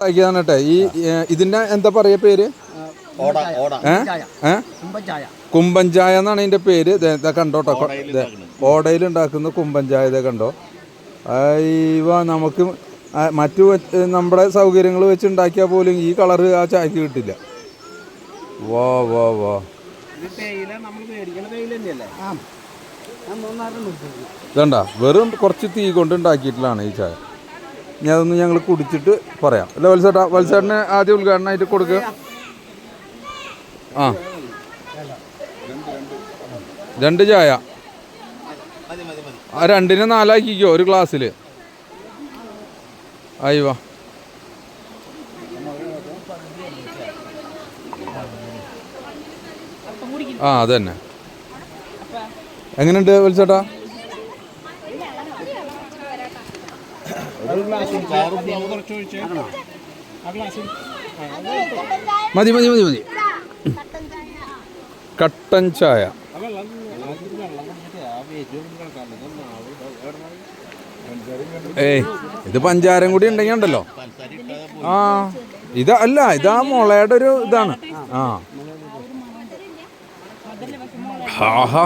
ഉണ്ടാക്കിയതാണ് കേട്ടോ. ഈ ഇതിന്റെ എന്താ പറയാ പേര്? കുമ്പൻ ചായ എന്നാണ് ഇതിന്റെ പേര്. കണ്ടോട്ടോ, ഓടയിൽ ഉണ്ടാക്കുന്ന കുമ്പൻ ചായ. ഇതേ കണ്ടോ. അയ്യോ, നമുക്ക് മറ്റു നമ്മുടെ സൗകര്യങ്ങൾ വെച്ച് ഉണ്ടാക്കിയാൽ പോലും ഈ കളറ് ആ ചായക്ക് കിട്ടില്ല. വാ വാ വാ, ഇതണ്ട വെറും കുറച്ച് തീ കൊണ്ട് ഉണ്ടാക്കിയിട്ടുള്ളതാണ് ഈ ചായ. ഇനി അതൊന്ന് ഞങ്ങൾ കുടിച്ചിട്ട് പറയാം അല്ല വത്സേട്ടാ? വത്സേട്ടന് ആദ്യം ഉദ്ഘാടനമായിട്ട് കൊടുക്കുക. ആ, 2 ചായ. ആ 2നെ 4 ആക്കിക്കോ ഒരു ഗ്ലാസ്സിൽ. അയ്യോ, ആ അതന്നെ. എങ്ങനെയുണ്ട് വത്സേട്ടാ? മതി മതി മതി മതി. കട്ടൻ ചായ. ഏയ്, ഇത് പഞ്ചാരം കൂടി ഉണ്ടെങ്കിൽ ഉണ്ടല്ലോ. ആ, ഇതല്ല, ഇതാ മുളയുടെ ഒരു ഇതാണ്. ആ, ആഹാ,